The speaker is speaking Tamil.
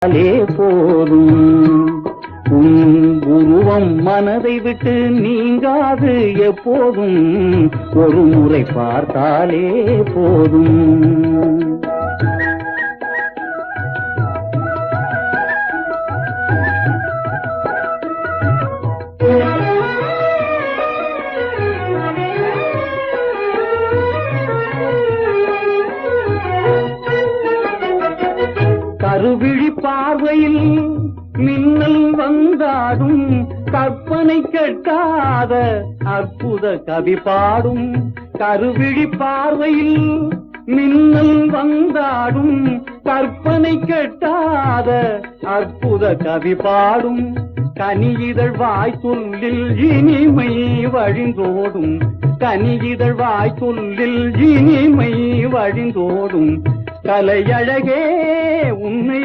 போதும் உன் உருவம் மனதை விட்டு நீங்காது எப்போதும் ஒரு முறை பார்த்தாலே போதும். கருவிழி பார்வையில் மின்னல் வந்தாடும் கற்பனை கெட்டாத அற்புத கவி பாடும். கருவிழி பார்வையில் மின்னல் வந்தாடும் கற்பனை கெட்டாத அற்புத கவி பாடும். கனியிதழ் வாய் சொல்லில் இனிமை வழிந்தோடும். கனியிதழ் வாய் சொல்லில் இனிமை வழிந்தோடும். கலையழகே உன்னை